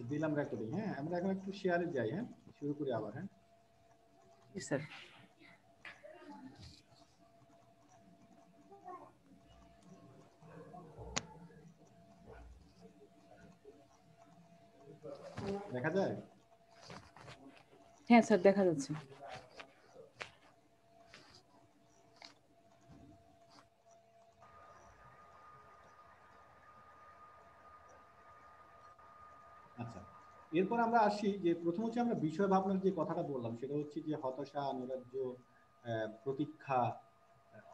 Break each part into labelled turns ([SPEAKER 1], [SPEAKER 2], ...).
[SPEAKER 1] দিলাম রেকর্ডিং। হ্যাঁ, আমরা এখন একটু শেয়ারে যাই। হ্যাঁ, শুরু করি আবার। হ্যাঁ
[SPEAKER 2] স্যার।
[SPEAKER 1] দেখা যায়?
[SPEAKER 2] হ্যাঁ স্যার, দেখা যাচ্ছে।
[SPEAKER 1] আচ্ছা, এরপর আমরা আসি যে প্রথম হচ্ছে আমরা বিষয় ভাবনার যে কথাটা বললাম সেটা হচ্ছে যে হতাশা, নৈরাজ্য, প্রতীক্ষা,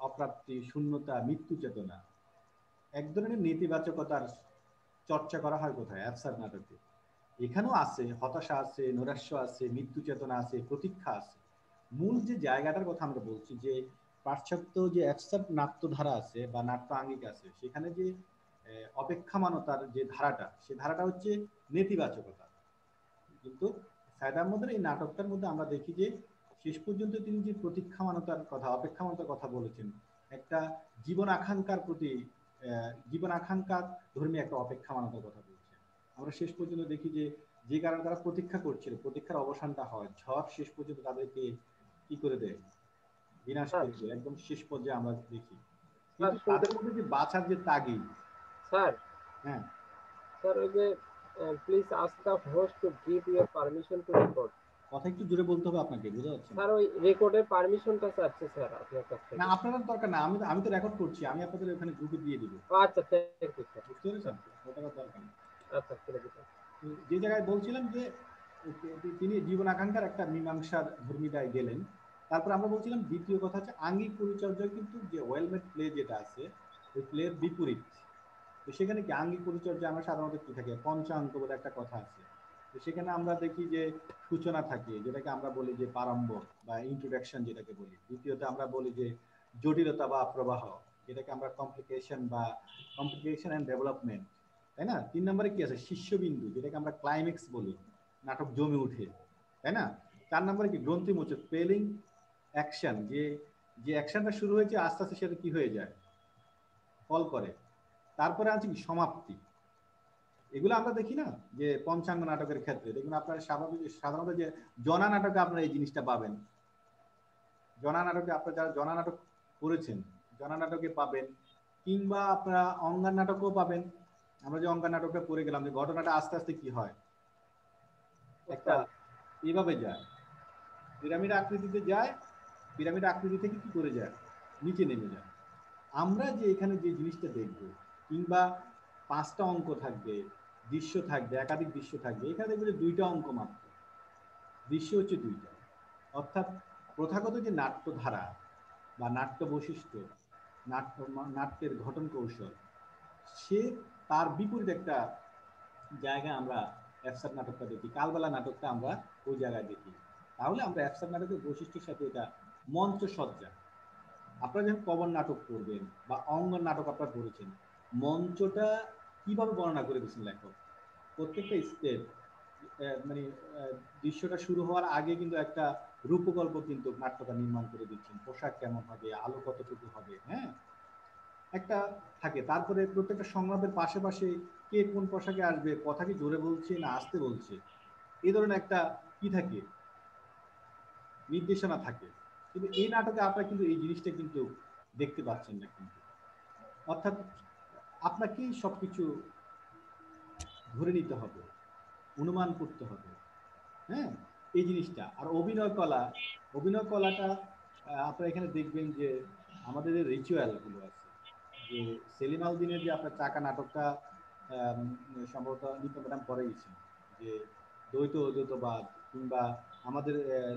[SPEAKER 1] অপ্রাপ্তি, শূন্যতা, মৃত্যু চেতনা। এক ধরনের নেতিবাচকতার চর্চা করা হয় কোথায়? অ্যাবসার্ড নাটকে। এখানেও আছে হতাশা, আছে নৈরাশ্য, আছে মৃত্যু চেতনা, আছে প্রতীক্ষা আছে। মূল যে জায়গাটার কথা আমরা বলছি যে পাশ্চাত্য যে অ্যাবসার্ড নাট্যধারা আছে বা নাট্য আঙ্গিক আছে, সেখানে যে অপেক্ষামানতার যে ধারাটা, সে ধারাটা হচ্ছে নেতিবাচকতা। কিন্তু সাইদ আহমদের এই নাটকটার মধ্যে আমরা দেখি যে শেষ পর্যন্ত তিনি যে প্রতীক্ষামানতার কথা, অপেক্ষামানতার কথা বলেছেন, একটা জীবন আকাঙ্ক্ষার প্রতি, জীবন আকাঙ্ক্ষার ধর্মী একটা অপেক্ষামানতার কথা বলছেন। আমরা শেষ পর্যন্ত দেখি যে যে কারণে তারা প্রতীক্ষা করছিল, প্রতীক্ষার অবসানটা হয়, ঝড় শেষ পর্যন্ত তাদেরকে কি করে দেয়, বিনাশ
[SPEAKER 3] স্যার
[SPEAKER 1] করে দেয়। একদম শেষ পর্যায়ে আমরা দেখি।
[SPEAKER 3] স্যার
[SPEAKER 1] কিন্তু
[SPEAKER 3] শুনতে
[SPEAKER 1] তাদের মধ্যে যে বাঁচার যে তাগিদ।
[SPEAKER 3] স্যার
[SPEAKER 1] হ্যাঁ
[SPEAKER 3] স্যার ওই যে please ask the host to give your permission to record.
[SPEAKER 1] কথা একটু জোরে বলতে হবে আপনাকে, বুঝা যাচ্ছে না?
[SPEAKER 3] স্যার ওই রেকর্ডের পারমিশনটা চাচ্ছে স্যার আপনার কাছ
[SPEAKER 1] না,
[SPEAKER 3] থেকে।
[SPEAKER 1] আপনার দরকার না, আমি আমি তো রেকর্ড করছি, আমি আপনাদের ওখানে গ্রুপে দিয়ে দিব।
[SPEAKER 3] আচ্ছা থ্যাংক ইউ স্যার।
[SPEAKER 1] বুঝতে পেরেছেন? ওটার দরকার নেই।
[SPEAKER 3] আচ্ছা করে দিন।
[SPEAKER 1] যে জায়গায় বলছিলাম যে তিনি জীবন আকাঙ্ক্ষার একটা মীমাংসার ধর্মীদায় গেলেন। তারপর আমরা বলছিলাম দ্বিতীয় কথা হচ্ছে আঙ্গিক পরিচর্যা, কিন্তু যে ওয়েলমেড প্লে যেটা আছে ওই প্লের বিপরীত। তো সেখানে কি আঙ্গিক পরিচর্যা আমরা সাধারণত কি থাকে, পঞ্চাঙ্গ বলে একটা কথা আছে। তো সেখানে আমরা দেখি যে সূচনা থাকে, যেটাকে আমরা বলি যে প্রারম্ভ বা ইন্ট্রোডাকশন যেটাকে বলি। দ্বিতীয়ত আমরা বলি যে জটিলতা বা প্রবাহ, যেটাকে আমরা কমপ্লিকেশন অ্যান্ড ডেভেলপমেন্ট, তাই না? 3 নম্বরে কি আছে? শীর্ষবিন্দু, যেটাকে আমরা ক্লাইম্যাক্স বলি, নাটক জমে উঠে, তাই না? 4 নম্বরে কি? গ্রন্থিমোচক, পেলিং অ্যাকশন, যে যে অ্যাকশনটা শুরু হয়েছে আস্তে আস্তে সেটা কি হয়ে যায়, ফল করে। তারপরে আছে কি? সমাপ্তি। এগুলো আমরা দেখি না যে পঞ্চাঙ্গ নাটকের ক্ষেত্রে দেখুন আপনার সাধারণত যে জনা নাটকে আপনারা এই জিনিসটা পাবেন। জনা নাটকে আপনারা যারা জনা নাটক করেছেন, জনা নাটকে পাবেন, কিংবা আপনারা অঙ্গার নাটকও পাবেন। আমরা যে অঙ্গার নাটকটা পড়ে গেলাম, যে ঘটনাটা আস্তে আস্তে কি হয়, একটা এইভাবে যায়, পিরামিড আকৃতিতে যায়, পিরামিড আকৃতি থেকে কি করে যায়, নিচে নেমে যায়। আমরা যে এখানে যে জিনিসটা দেখব, কিংবা 5টা অঙ্ক থাকবে, দৃশ্য থাকবে, একাধিক দৃশ্য থাকবে, এখানে দেখবে যে 2টা অঙ্ক মাত্র, দৃশ্য হচ্ছে 2টা। অর্থাৎ প্রথাগত যে নাট্যধারা বা নাট্য বৈশিষ্ট্য, নাট্যের ঘটন কৌশল, সে তার বিপরীত একটা জায়গায় আমরা অ্যাবসার্ড নাটকটা দেখি, কালবেলা নাটকটা আমরা ওই জায়গায় দেখি। তাহলে আমরা অ্যাবসার্ড নাটকের বৈশিষ্ট্যের সাথে এটা মঞ্চসজ্জা। আপনারা যখন কবর নাটক করবেন বা অঙ্গন নাটক আপনারা করেছেন, মঞ্চটা কিভাবে বর্ণনা করে দিচ্ছেন লেখক, প্রত্যেকটা স্টেপ, মানে দৃশ্যটা শুরু হওয়ার আগে কিন্তু একটা রূপকল্প কিন্তু নাট্যকার নির্মাণ করে দিচ্ছেন, পোশাক কেমন হবে, আলো কতটুকু হবে, হ্যাঁ, একটা থাকে। তারপরে প্রত্যেকটা সংলাপের পাশে পাশে কে কোন পোশাকে আসবে, কথা কি জোরে বলছে না আস্তে বলছে, এই ধরনের একটা কি থাকে, নির্দেশনা থাকে। কিন্তু এই নাটকে আপনারা কিন্তু এই জিনিসটা কিন্তু দেখতে পাচ্ছেন না কিন্তু। অর্থাৎ আপনাকেই সবকিছু ধরে নিতে হবে, অনুমান করতে হবে, হ্যাঁ, এই জিনিসটা। আর অভিনয় কলা, অভিনয় কলাটা আপনারা এখানে দেখবেন যে আমাদের যে রিচুয়াল গুলো আছে, যে সেলিম আল দিনের যে আপনার চাকা নাটকটা সম্ভবত নিত্য ম্যাডাম করে গেছেন, যে দ্বৈত অদ্বৈতবাদ, কিংবা আমাদের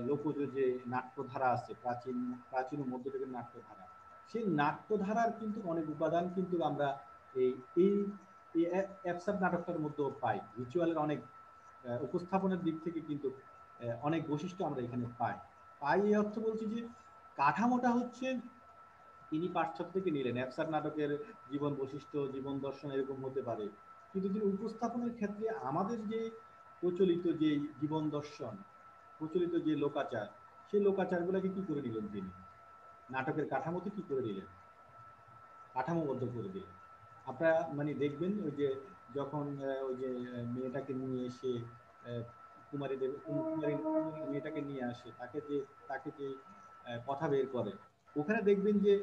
[SPEAKER 1] লোকজ যে নাট্যধারা আছে, প্রাচীন প্রাচীন ও মধ্যযুগের নাট্যধারা, সেই নাট্যধারার কিন্তু অনেক উপাদান কিন্তু আমরা এই এই অ্যাবসার্ড নাটকটার মধ্যেও পাই। রিচুয়ালের অনেক উপস্থাপনের দিক থেকে কিন্তু অনেক বৈশিষ্ট্য আমরা এখানে পাই। পাই এই অর্থ বলছি যে কাঠামোটা হচ্ছে তিনি পাশ্চাত্য থেকে নিলেন। অ্যাবসার্ড নাটকের জীবন বৈশিষ্ট্য, জীবন দর্শন এরকম হতে পারে, কিন্তু তিনি উপস্থাপনের ক্ষেত্রে আমাদের যে প্রচলিত যে জীবন দর্শন, প্রচলিত যে লোকাচার, সেই লোকাচারগুলোকে কি করে নিলেন তিনি নাটকের কাঠামোতে কি করে দিলেন, কাঠামোবদ্ধ করে দিলেন। আপনারা মানে দেখবেন ওই যে যখন ওই যে মেয়েটা মেয়েটাকে নিয়ে এসে কুমারী মেয়েটাকে নিয়ে আসে, তাকে যে কথা বের করে, ওখানে দেখবেন যে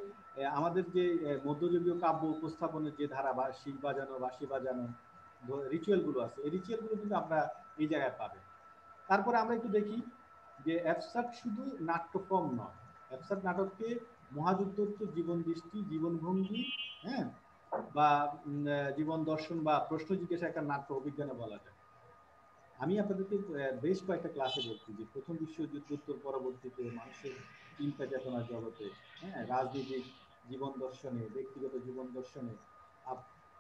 [SPEAKER 1] আমাদের যে মধ্যযুগীয় কাব্য উপস্থাপনের যে ধারা বা শিখ বাজানো বাঁশি বাজানো রিচুয়াল গুলো আছে, এই রিচুয়াল গুলো কিন্তু আমরা এই জায়গায় পাবেন। তারপরে আমরা একটু দেখি যে অ্যাবস্ট্রাক্ট শুধু নাট্য ফর্ম নয়, অ্যাবস্ট্রাক্ট নাটককে মহাযুদ্ধোত্তর জীবন দৃষ্টি, জীবনভঙ্গি, হ্যাঁ, বা জীবন দর্শন বা প্রশ্ন জিজ্ঞাসা একটা নাট্য অভিজ্ঞানে বলা যায়। আমি আপনাদেরকে বেশ কয়েকটা ক্লাসে বলছি যে প্রথম বিশ্বযুদ্ধোত্তর পরবর্তীতে মানুষের চিন্তা চেতনার জগতে, হ্যাঁ, রাজনীতিক জীবন দর্শনে, ব্যক্তিগত জীবন দর্শনে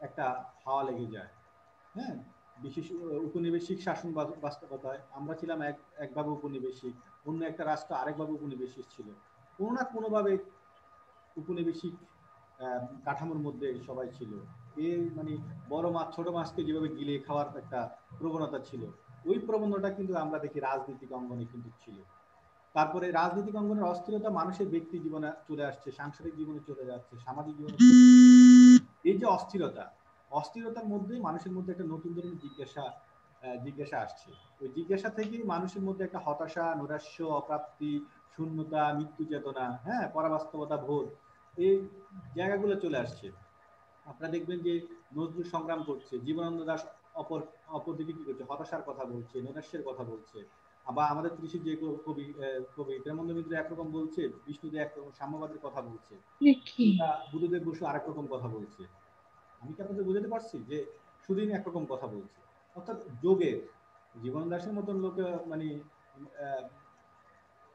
[SPEAKER 1] একটা হাওয়া লেগে যায়। হ্যাঁ, বিশেষ উপনিবেশিক শাসন বাস্তবতায় আমরা ছিলাম একভাবে উপনিবেশিক, অন্য একটা রাষ্ট্র আরেকভাবে উপনিবেশিক ছিল, কোনো না কোনোভাবে উপনিবেশিক কাঠামোর মধ্যে সবাই ছিল। মানে বড় মাছ ছোট মাছকে যেভাবে গিলে খাওয়ার একটা প্রবণতা ছিল, ওই প্রবণতা কিন্তু আমরা দেখি রাজনৈতিক অঙ্গনে কিন্তু ছিল। তারপরে রাজনৈতিক অঙ্গনের অস্থিরতা মানুষের ব্যক্তি জীবনে চলে আসছে, সাংসারিক জীবনে চলে যাচ্ছে, সামাজিক জীবনে। এই যে অস্থিরতার মধ্যে মানুষের মধ্যে একটা নতুন ধরনের জিজ্ঞাসা আসছে। ওই জিজ্ঞাসা থেকেই মানুষের মধ্যে একটা হতাশা, নৈরাশ্য, অপ্রাপ্তি, শূন্যতা, মৃত্যু চেতনা, হ্যাঁ, পরাবাস্তবতা বোধ, এই জায়গাগুলো চলে আসছে। আপনারা দেখবেন যে নজরুল সংগ্রাম করছে, জীবনানন্দ দাশ অপরদিকে কি করছে, হতাশার কথা বলছে, নৈরাশ্যের কথা বলছে। আবার আমাদের কৃষি যে কবি প্রেমানন্দ মিত্র একরকম বলছে, বিষ্ণুদেব একরকম সাম্যবাদের কথা বলছে, বুদ্ধদেব বসু আরেক রকম কথা বলছে। আমি কি আপনাদের বুঝাতে পারছি যে সুদিন একরকম কথা বলছে? অর্থাৎ যোগের জীবন দাসের মতন লোকে মানে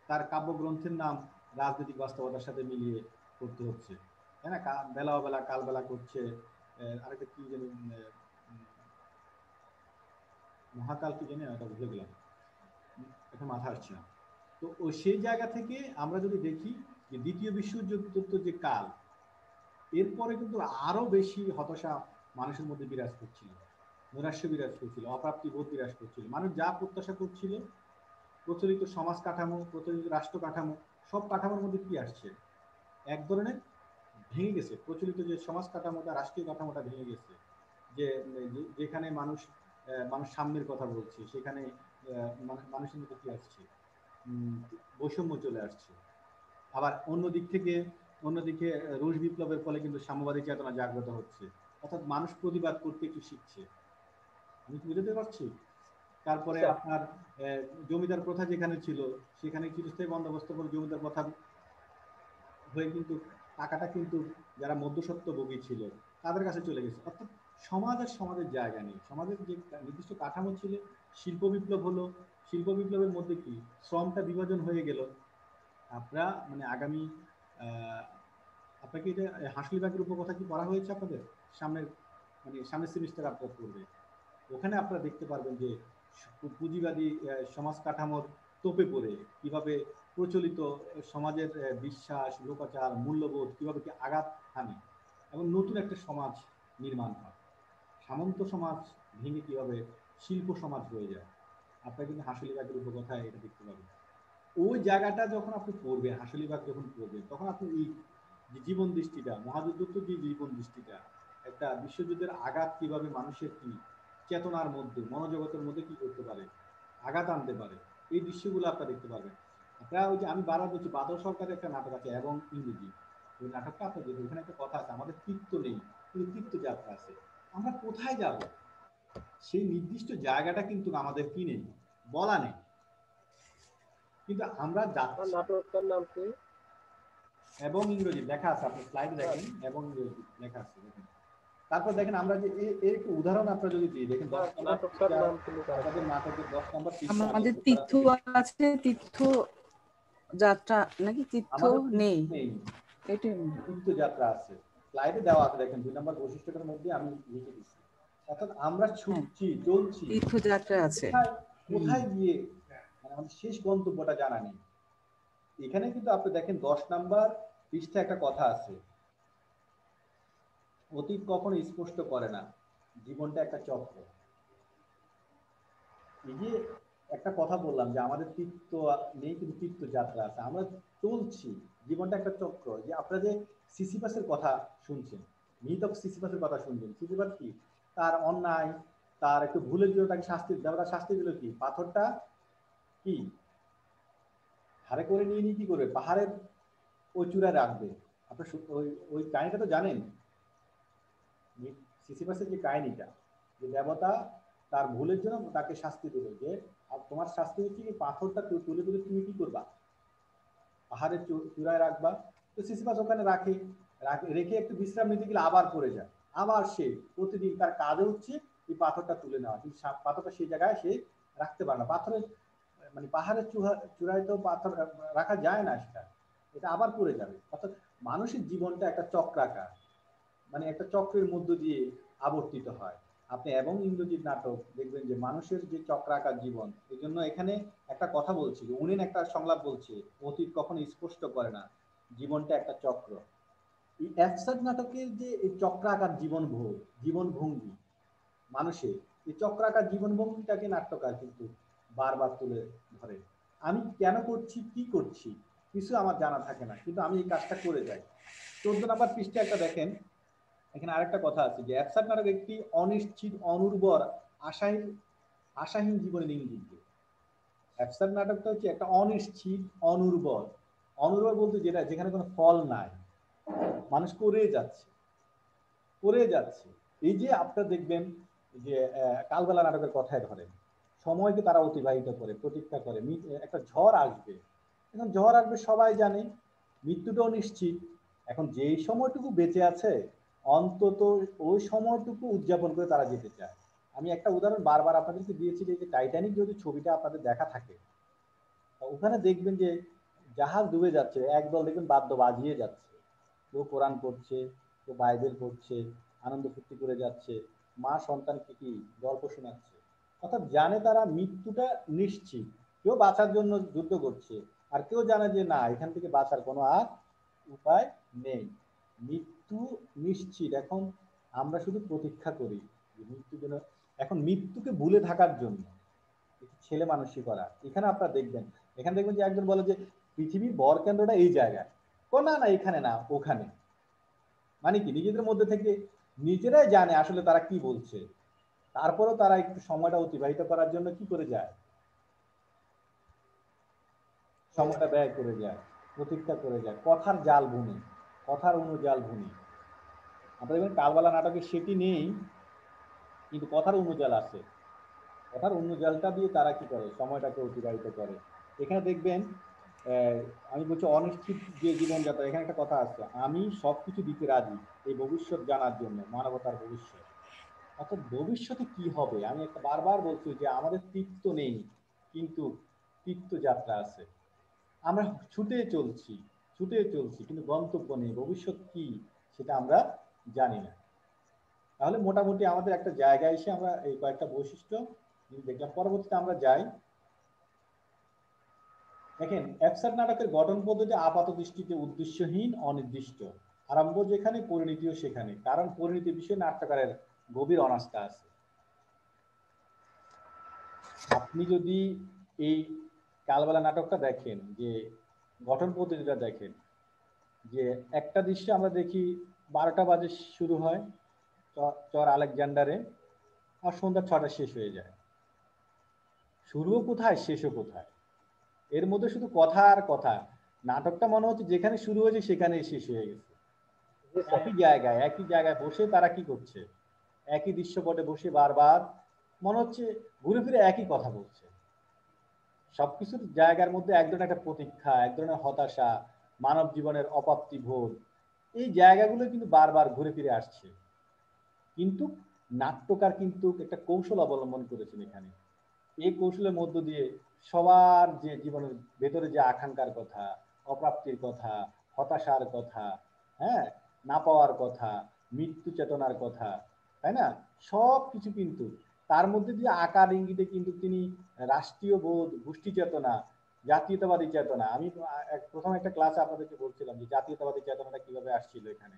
[SPEAKER 1] তার কাব্যগ্রন্থের নাম রাজনৈতিক বাস্তবতার সাথে মিলিয়ে করতে হচ্ছে, তাই না? বেলা বেলা কালবেলা করছে, আরেকটা কি জানি মহাকাল কি জানি, এটা ভুলে গেলাম, এটা মাথা আসছে না। তো ওই সেই জায়গা থেকে আমরা যদি দেখি যে দ্বিতীয় বিশ্বযুদ্ধোত্তর যে কাল, এরপরে কিন্তু আরো বেশি হতাশা মানুষের মধ্যে বিরাজ করছিল, নৈরাশ্য বিরাজ করছিল, অপ্রাপ্তি বোধ বিরাজ করছিল। মানুষ যা প্রত্যাশা করছিল, প্রচলিত সমাজ কাঠামো, প্রচলিত রাষ্ট্র কাঠামো, সব কাঠামোর মধ্যে কি আসছে, এক ধরনের ভেঙে গেছে। প্রচলিত যে সমাজ কাঠামোটা, রাষ্ট্রীয় কাঠামোটা ভেঙে গেছে, যে যেখানে মানুষ সাম্যের কথা বলছে, সেখানে মানুষের মধ্যে কি আসছে, বৈষম্য চলে আসছে। আবার অন্যদিকে রুশ বিপ্লবের ফলে কিন্তু সাম্যবাদী চেতনা জাগ্রত হচ্ছে, অর্থাৎ মানুষ প্রতিবাদ করতে একটু শিখছে। আমি কি বুঝতে পারছি? তারপরে আপনার জমিদার প্রথা যেখানে ছিল, সেখানে চিরস্থায়ী বন্দোবস্ত করে জমিদার প্রথা হয়ে কিন্তু টাকাটা কিন্তু যারা মধ্যস্বত্বভোগী ছিল তাদের কাছে চলে গেছে। অর্থাৎ সমাজের জায়গা নেই, সমাজের যে নির্দিষ্ট কাঠামো ছিল। শিল্প বিপ্লব হলো, শিল্প বিপ্লবের মধ্যে কি শ্রমটা বিভাজন হয়ে গেল। আপনারা মানে আগামী আপনাকে এটা হাসলিবাগের উপকথা কি পড়া হয়েছে আপনাদের সামনের সেমিস্টার আপনারা করবে, ওখানে আপনারা দেখতে পারবেন যে পুঁজিবাদী সমাজ কাঠামোর তোপে পড়ে কিভাবে প্রচলিত সমাজের বিশ্বাস, লোকাচার, মূল্যবোধ কিভাবে কি আঘাত হানে এবং নতুন একটা সমাজ নির্মাণ হয়। সামন্ত সমাজ ভেঙে কিভাবে শিল্প সমাজ হয়ে যায়, আপনারা কিন্তু হাসলিবাগের উপকথায় এটা দেখতে পাবেন। ওই জায়গাটা যখন আপনি পড়বেন, হাসলিবাগ যখন পড়বেন, তখন আপনি এই জীবন দৃষ্টিটা, মহাযুদ্ধোত্তর যে জীবন দৃষ্টিটা, একটা বিশ্বযুদ্ধের আঘাত কিভাবে মানুষের কি চেতনার মধ্যে, মনোজগতের মধ্যে কি করতে পারে, আঘাত আনতে পারে, এই দৃশ্যগুলো আপনারা দেখতে পারবেন। আপনারা ওই যে আমি বারবার বলছি, বাদল সরকারের একটা নাটক আছে এবং ইংরেজি, ওই নাটকটা আপনার যদি, ওখানে একটা কথা আছে, আমাদের তীর্থ নেই কিন্তু তীর্থযাত্রা আছে। আমরা কোথায় যাব, সেই নির্দিষ্ট জায়গাটা কিন্তু আমাদের কি নেই, বলা নেই, কিন্তু আমরা যাচ্ছি।
[SPEAKER 3] নাটকটার নাম কি?
[SPEAKER 1] এবং ইংরেজি লেখা আছে, আপনি স্লাইডে দেখেন, এবং ইংরেজি লেখা আছে দেখেন। তারপর দেখেন আমরা যে এর একটু উদাহরণ আপনারা যদি দিই, দেখেন
[SPEAKER 3] নাটকটার নাম কি?
[SPEAKER 1] আপনাদের নাটকের 10 নম্বর
[SPEAKER 2] আমাদের তীর্থ আছে, তীর্থ যাত্রা নাকি তীর্থ নেই,
[SPEAKER 1] এটাই তীর্থযাত্রা আছে, স্লাইডে দেওয়া আছে দেখেন 2 নম্বর বৈশিষ্ট্যটার মধ্যে আমি লিখে দিচ্ছি। অর্থাৎ আমরা ছুটছি, চলছি,
[SPEAKER 2] তীর্থযাত্রা আছে,
[SPEAKER 1] কোথায় গিয়ে মানে আমাদের শেষ গন্তব্যটা জানা নেই। এখানে কিন্তু আপনি দেখেন 10 নম্বর পৃষ্ঠায় একটা কথা আছে, অতীত কখনো স্পষ্ট করে না, জীবনটা একটা চক্র। এই যে একটা কথা বললাম যে আমাদের তীর্থ নেই কিন্তু তীর্থযাত্রা আছে, আমরা চলছি, জীবনটা একটা চক্র। যে আপনারা যে সিসিপাসের কথা শুনছেন, মিথ অফ সিসিপাসের কথা শুনছেন, সিসিপাস কি, তার অন্যায়, তার একটু ভুলের জন্য তাকে দেবতা শাস্তি দিল কি, পাথরটা কি হারে করে নিয়ে নিয়ে কি করবে, পাহাড়ের ওই চূড়ায় রাখবে। আপনার ওই ওই কাহিনীটা তো জানেন, সিসিফাসের যে কাহিনীটা, যে দেবতা তার ভুলের জন্য তাকে শাস্তি দিল, যে তোমার শাস্তি হচ্ছে কি পাথরটা তুলে তুলে তুমি কি করবা, পাহাড়ের চূড়ায় রাখবা। তো সিসিফাস ওখানে রেখে একটু বিশ্রাম নিতে গেলে আবার পড়ে যায়। আবার সে প্রতিদিন তার কাজে হচ্ছে এই পাথরটা তুলে নেওয়া, কিন্তু পাথরটা সেই জায়গায় সে রাখতে পারে না। পাথরের মানে পাহাড়ের চূড়ায় তো পাথর রাখা যায় না, সেটা এটা আবার পড়ে যাবে। অর্থাৎ মানুষের জীবনটা একটা চক্রাকার, মানে একটা চক্রের মধ্য দিয়ে আবর্তিত হয়। আপনি এবং ইংরেজির নাটক দেখবেন যে মানুষের যে চক্রাকার জীবন, এই জন্য এখানে একটা কথা বলছি, যে উনি একটা সংলাপ বলছে, অতীত কখনো স্পষ্ট করে না, জীবনটা একটা চক্র। এই অ্যাবসার্ড নাটকের যে এই চক্রাকার জীবনভঙ্গি মানুষের, এই চক্রাকার জীবনভঙ্গিটাকে নাট্যকার কিন্তু বারবার তুলে ধরে। আমি কেন করছি, কি করছি, কিছু আমার জানা থাকে না, কিন্তু আমি এই কাজটা করে যাই। 14 নম্বর পৃষ্ঠা একটা দেখেন, এখানে আরেকটা কথা আছে যে অ্যাবসার্ড নাটক একটি অনিশ্চিত, অনুর্বর, আশাহীন জীবনের ইঙ্গিত। অ্যাবসার্ড নাটকটা হচ্ছে একটা অনিশ্চিত, অনুর্বর বলতে যেটা যেখানে কোনো ফল নাই, মানুষ করে যাচ্ছে। এই যে আপনারা দেখবেন যে কালবেলা নাটকের কথায় ধরেন, সময়কে তারা অতিবাহিত করে, প্রতীক্ষা করে, একটা ঝড় আসবে। এখন ঝড় আসবে সবাই জানে, মৃত্যুটাও নিশ্চিত। এখন যেই সময়টুকু বেঁচে আছে অন্তত ওই সময়টুকু উদযাপন করে তারা যেতে চায়। আমি একটা উদাহরণ বারবার আপনাদেরকে দিয়েছি, যে টাইটানিক যদি ছবিটা আপনাদের দেখা থাকে, ওখানে দেখবেন যে জাহাজ ডুবে যাচ্ছে, একদল দেখবেন বাদ্য বাজিয়ে যাচ্ছে, কেউ কোরআন পড়ছে, কেউ বাইবেল পড়ছে, আনন্দ ফুর্তি করে যাচ্ছে, মা সন্তানকে কি গল্প শোনাচ্ছে। অর্থাৎ জানে তারা মৃত্যুটা নিশ্চিত, কেউ বাঁচার জন্য যুদ্ধ করছে, আর কেউ জানে যে না, এখান থেকে বাঁচার কোনো আর উপায় নেই, মৃত্যু নিশ্চিত। এখন আমরা শুধু প্রতীক্ষা করি যে মৃত্যুর জন্য, এখন মৃত্যুকে ভুলে থাকার জন্য ছেলে মানুষই করা। এখানে আপনারা দেখবেন, এখানে দেখবেন যে একজন বলে যে পৃথিবীর বর কেন্দ্রটা এই জায়গায়, না না এখানে না ওখানে, মানে কি নিজেদের মধ্যে থেকে নিজেরাই জানে আসলে তারা কি বলছে, তারপরেও তারা একটু সময়টা অতিবাহিত করার জন্য কি করে যায়, সময়টা ব্যয় করে যায়, প্রতীক্ষা করে যায়, কথার জাল বুনে, কথার অনুজাল বুনে। আমরা দেখবেন কালবেলা নাটকে সেটি নেই, কিন্তু কথার অনুজাল আছে, কথার অনুজালটা দিয়ে তারা কি করে, সময়টাকে অতিবাহিত করে। এখানে দেখবেন আমি বলছি অনিশ্চিত যে জীবনযাত্রা, এখানে একটা কথা আছে, আমি সবকিছু দিতে রাজি এই ভবিষ্যৎ জানার জন্য, মানবতার ভবিষ্যৎ। অর্থাৎ ভবিষ্যতে কি হবে, আমি একটা বারবার বলছি যে আমাদের তীর্থ নেই, কিন্তু তীর্থযাত্রা আছে। আমরা ছুটে চলছি কিন্তু গন্তব্য নেই, ভবিষ্যৎ কি সেটা আমরা জানি না। তাহলে মোটামুটি আমাদের একটা জায়গায় এসে আমরা এই কয়েকটা বৈশিষ্ট্য দেখলাম। পরবর্তীতে আমরা যাই, দেখেন অ্যাবসার্ড নাটকের গঠন পদ্ধতি আপাত দৃষ্টিতে উদ্দেশ্যহীন, অনির্দিষ্ট। আরম্ভ যেখানে, পরিণতিও সেখানে, কারণ পরিণতি বিষয়ে নাট্যকারের গভীর অনাস্থা আছে। আপনি যদি এই কালবেলা নাটকটা দেখেন, যে গঠন পদ্ধতিটা দেখেন, যে একটা দৃশ্য আমরা দেখি 12টা বাজে শুরু হয় চর আলেকজান্ডারে, আর সন্ধ্যা 6টায় শেষ হয়ে যায়। শুরুও কোথায়, শেষও কোথায়, এর মধ্যে শুধু কথা আর কথা। নাটকটা মনে হচ্ছে যেখানে শুরু হয়েছে সেখানেই শেষ হয়ে গেছে। একই জায়গায় বসে তারা কি করছে, একই দৃশ্যপটে বসে বারবার মনে হচ্ছে ঘুরে ফিরে একই কথা বলছে। সবকিছুর জায়গার মধ্যে এক ধরনের একটা প্রতীক্ষা, এক ধরনের হতাশা, মানব জীবনের অপ্রাপ্তি বোধ, এই জায়গাগুলো কিন্তু বারবার ঘুরে ফিরে আসছে। কিন্তু নাট্যকার কিন্তু একটা কৌশল অবলম্বন করেছেন এখানে। এই কৌশলের মধ্য দিয়ে সবার যে জীবনের ভেতরে যে আকাঙ্ক্ষার কথা, অপ্রাপ্তির কথা, হতাশার কথা, হ্যাঁ, না পাওয়ার কথা, মৃত্যু চেতনার কথা, তাই না, সব কিছু কিন্তু তার মধ্যে দিয়ে আকার ইঙ্গিতে কিন্তু তিনি রাষ্ট্রীয় বোধ, গোষ্ঠী চেতনা, জাতীয়তাবাদী চেতনা, আমি প্রথম একটা ক্লাসে আপনাদেরকে বলছিলাম যে জাতীয়তাবাদী চেতনাটা কিভাবে আসছিল এখানে,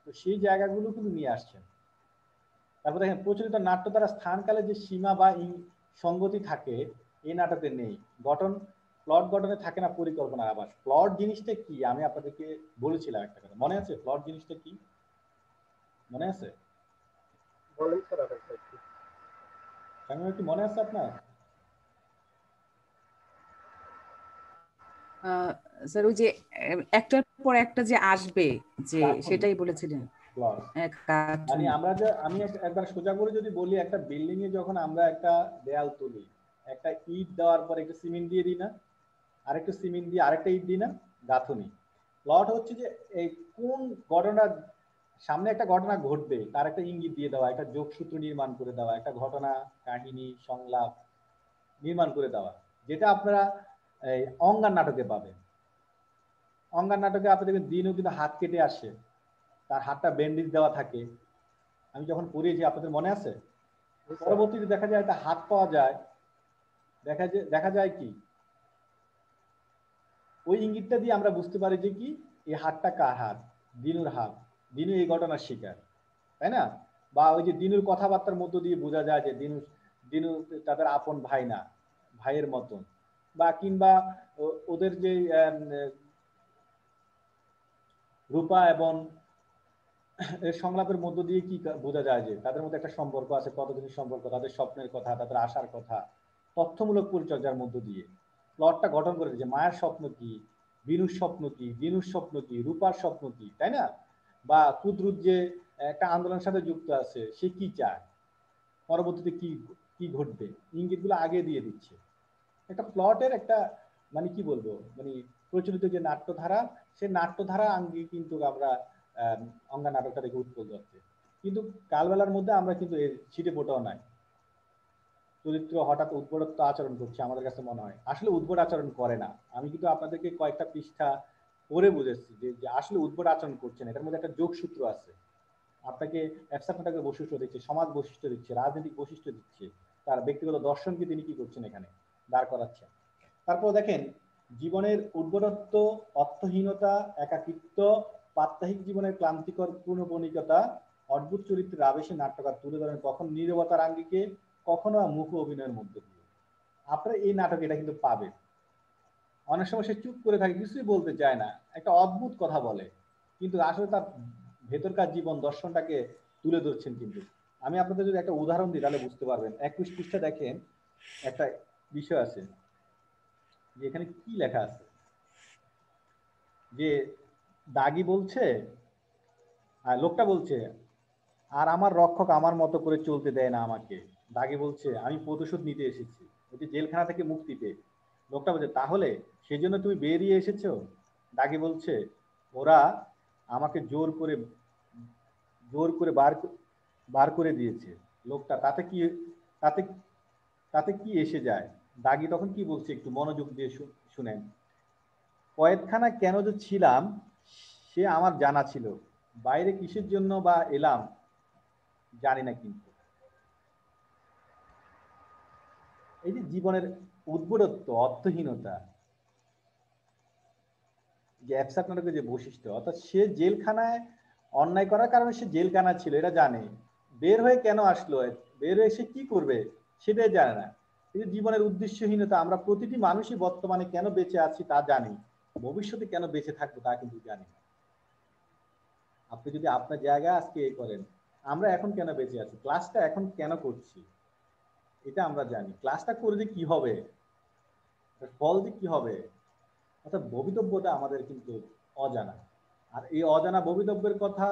[SPEAKER 1] তো সেই জায়গাগুলো কিন্তু নিয়ে আসছেন। তারপর দেখেন প্রচলিত নাট্য দ্বারা স্থানকালে যে সীমা বা সঙ্গতি থাকে এই নাটকে নেই। প্লট গঠনে থাকে না পরিকল্পনার আভাস। প্লট জিনিসটা কি আমি আপনাদেরকে বলেছিলাম একটা কথা, মনে আছে প্লট জিনিসটা কি, মনে আছে?
[SPEAKER 3] বলেন স্যার।
[SPEAKER 1] শামীম কি মনে আছে আপনার?
[SPEAKER 2] স্যার ওই যে একটার পর একটা যে আসবে, যে
[SPEAKER 1] গাঁথুনি,
[SPEAKER 2] সেটাই বলেছিলেন।
[SPEAKER 1] প্লট। মানে
[SPEAKER 2] গাঁথুনি।
[SPEAKER 1] আমি একবার সোজা করে যদি বলি, একটা বিল্ডিং এ যখন আমরা একটা দেয়াল তুলি, একটা ইট দেওয়ার পর একটু সিমেন্ট দিয়ে দিই না, আরেকটু সিমেন্ট দিয়ে আরেকটা ইট দিই না, গাঁথুনি। প্লট হচ্ছে যে এই কোন ঘটনা, সামনে একটা ঘটনা ঘটবে তার একটা ইঙ্গিত দিয়ে দেওয়া, একটা যোগসূত্র নির্মাণ করে দেওয়া, একটা ঘটনা, কাহিনী, সংলাপ নির্মাণ করে দেওয়া, যেটা আপনারা এই অঙ্গার নাটকে পাবেন। অঙ্গার নাটকে আপনি দেখবেন দিনও কিন্তু হাত কেটে আসে, তার হাতটা ব্যান্ডেজ দেওয়া থাকে। আমি যখন পড়িয়েছি আপনাদের মনে আছে? পরবর্তীতে দেখা যায় একটা হাত পাওয়া যায়, দেখা যায় কি ওই ইঙ্গিতটা দিয়ে আমরা বুঝতে পারি যে কি এই হাতটা কার হাত, দিনুর হাত, দিনু এই ঘটনার শিকার, তাই না? বা ওই যে দিনুর কথাবার্তার মধ্য দিয়ে বোঝা যায় যে দিনু দিনু তাদের আপন ভাই না, ভাইয়ের মতন। বা কিংবা ওদের যে রূপা এবং এর সংলাপের মধ্য দিয়ে কি বোঝা যায় যে তাদের মধ্যে একটা সম্পর্ক আছে, কতদিনের সম্পর্ক, তাদের স্বপ্নের কথা, তাদের আশার কথা, তথ্যমূলক পরিচর্যার মধ্য দিয়ে প্লটটা গঠন করে যে মায়ের স্বপ্ন কি, বিনুর স্বপ্ন কি, দিনুর স্বপ্ন কি, রূপার স্বপ্ন কি, তাই না? বা কুদরুত যে একটা আন্দোলনের সাথে যুক্ত আছে, সে কি চায়, পরবর্তীতে কি কি ঘটবে, ইঙ্গিতগুলো আগে দিয়ে দিচ্ছে। একটা প্লটের একটা মানে কি বলবো, মানে প্রচলিত যে নাট্যধারা, সেই নাট্যধারা আঙ্গি কিন্তু আমরা অঙ্গা নাটকটা দেখে উৎপল যাচ্ছে। কিন্তু কালবেলার মধ্যে আমরা কিন্তু এর ছিটে ফোটাও নাই, চরিত্র হঠাৎ উদ্ভটত্ব আচরণ করছে, আমাদের কাছে মনে হয় আসলে উদ্ভট আচরণ করে না। আমি কিন্তু আপনাদেরকে কয়েকটা পৃষ্ঠা পড়ে বুঝেছি যে আসলে উদ্ভট আচরণ করছে না, এটার মধ্যে একটা যোগসূত্র আছে। আপনাকে অ্যাবস্ট্রাক্ট বৈশিষ্ট্য দিচ্ছে, সমাজ বৈশিষ্ট্য দিচ্ছে, রাজনৈতিক বৈশিষ্ট্য দিচ্ছে, তার ব্যক্তিগত দর্শনকে তিনি কি করছেন এখানে দাঁড় করাচ্ছেন। তারপর দেখেন জীবনের উদ্ভটত্ব, অর্থহীনতা, একাকিত্ব, প্রাত্যহিক জীবনের ক্লান্তিকর পূর্ণবণিকতা, অদ্ভুত চরিত্রের আবেশে নাট্যকার তুলে ধরেন কখন নীরবতার আঙ্গিকে, কখনো মুখ অভিনয়ের মধ্যে দিয়ে। আপনারা এই নাটকে এটা কিন্তু পাবেন। অনেক সময় সে চুপ করে থাকে, কিছুই বলতে চায় না, একটা অদ্ভুত কথা বলে, কিন্তু আসলে তার ভেতরকার জীবন দর্শনটাকে তুলে ধরছেন। কিন্তু আমি আপনাদের যদি একটা উদাহরণ দিই তাহলে বুঝতে পারবেন। 21 পৃষ্ঠা দেখেন, একটা বিষয় আছে যে এখানে কি লেখা আছে, যে দাগি বলছে, আর লোকটা বলছে আর আমার রক্ষক আমার মতো করে চলতে দেয় না আমাকে। দাগি বলছে আমি প্রতিশোধ নিতে এসেছি, ওই যে জেলখানা থেকে মুক্তি পেয়ে। লোকটা বলছে তাহলে সেজন্য তুমি বেরিয়ে এসেছো? দাগি বলছে ওরা আমাকে জোর করে বার করে দিয়েছে। লোকটা তাতে কি, তাতে তাতে কি এসে যায়? দাগি তখন কি বলছে একটু মনোযোগ দিয়ে শুনেন। কয়েদখানা কেন যে ছিলাম সে আমার জানা ছিল, বাইরে কিসের জন্য বা এলাম জানি না। কিন্তু এই যে জীবনের উদ্ভটত্ব, অর্থহীনতা, যে অ্যাবসার্ট নাটকের যে বৈশিষ্ট্য, অর্থাৎ সে জেলখানায় অন্যায় করার কারণে সে জেলখানা ছিল এটা জানে, বের হয়ে কেন আসলো, বের হয়ে সে কি করবে সেটাই জানে না। এই যে জীবনের উদ্দেশ্যহীনতা, আমরা প্রতিটি মানুষই বর্তমানে কেন বেঁচে আছি তা জানি, ভবিষ্যতে কেন বেঁচে থাকবো তা কিন্তু জানি। আপনি যদি আপনার জায়গায় আজকে এই করেন, আমরা এখন কেন বেঁচে আছি, ক্লাসটা এখন কেন করছি এটা আমরা জানি, ক্লাসটা করে যে কি হবে, ফল যে কি হবে, অর্থাৎ ভবিতব্যটা আমাদের কিন্তু অজানা। আর এই অজানা ভবিতব্যের কথা,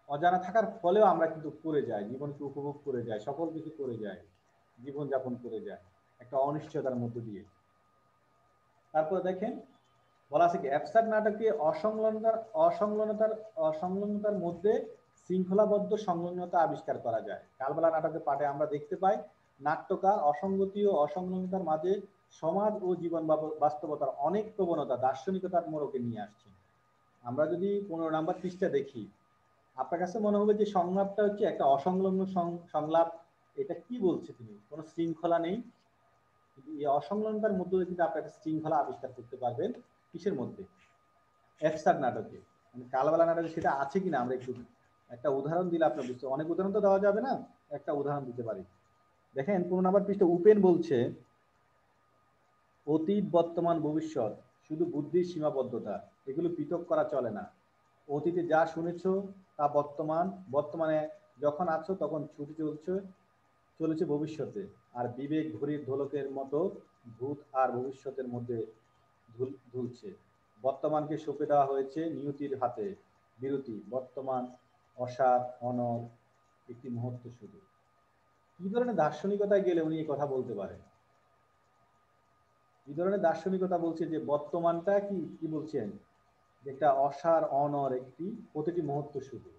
[SPEAKER 1] অজানা থাকার ফলেও আমরা কিন্তু করে যাই, জীবনকে উপভোগ করে যাই, সকল কিছু করে যাই, জীবনযাপন করে যায় একটা অনিশ্চয়তার মধ্য দিয়ে। তারপরে দেখেন বলা আছে কি অ্যাবসার্ড নাটকে অসংলগ্নতার মধ্যে শৃঙ্খলাবদ্ধ সংলগ্নতা আবিষ্কার করা যায়। কালবেলা নাটকের পাঠে আমরা দেখতে পাই নাট্যকার অসঙ্গতি ও অসংলগ্নতার মাঝে সমাজ ও জীবন বাস্তবতার অনেক প্রবণতা দার্শনিকতার মোড়কে নিয়ে আসছেন। আমরা যদি 15 নম্বর পৃষ্ঠা দেখি, আপনার কাছে মনে হবে যে সংলাপটা হচ্ছে একটা অসংলগ্ন সংলাপ। এটা কি বলছে, তিনি কোনো শৃঙ্খলা নেই, কিন্তু এই অসংলগ্নতার মধ্যে কিন্তু আপনি একটা শৃঙ্খলা আবিষ্কার করতে পারবেন। কিসের মধ্যে? অ্যাবসার্ড নাটকে। মানে কালবেলা নাটকে সেটা আছে কিনা আমরা একটু একটা উদাহরণ দিলে আপনার বুঝতে, অনেক উদাহরণ তো দেওয়া যাবে না, একটা উদাহরণ দিতে পারি। দেখেন 15 নম্বর পৃষ্ঠা উপেন বলছে অতীত, বর্তমান, ভবিষ্যৎ শুধু বুদ্ধির সীমাবদ্ধতা, এগুলো পৃথক করা চলে না। অতীতে যা শুনেছো তা বর্তমানে যখন আছো তখন ছুটে চলছে চলেছে ভবিষ্যতে, আর বিবেক ঘড়ির ঢোলকের মতো ভূত আর ভবিষ্যতের মধ্যে ঝুলছে। বর্তমানকে সঁপে দেওয়া হয়েছে নিয়তির হাতে, বিরতি বর্তমান অসার অনর একটি মুহূর্ত শুধু। কি ধরনের দার্শনিকতায় গেলে উনি এই কথা বলতে পারেন? কি ধরনের দার্শনিকতা বলছে যে বর্তমানটা কি কি বলছেন, যে একটা অসার অনর একটি প্রতিটি মুহূর্ত শুধু।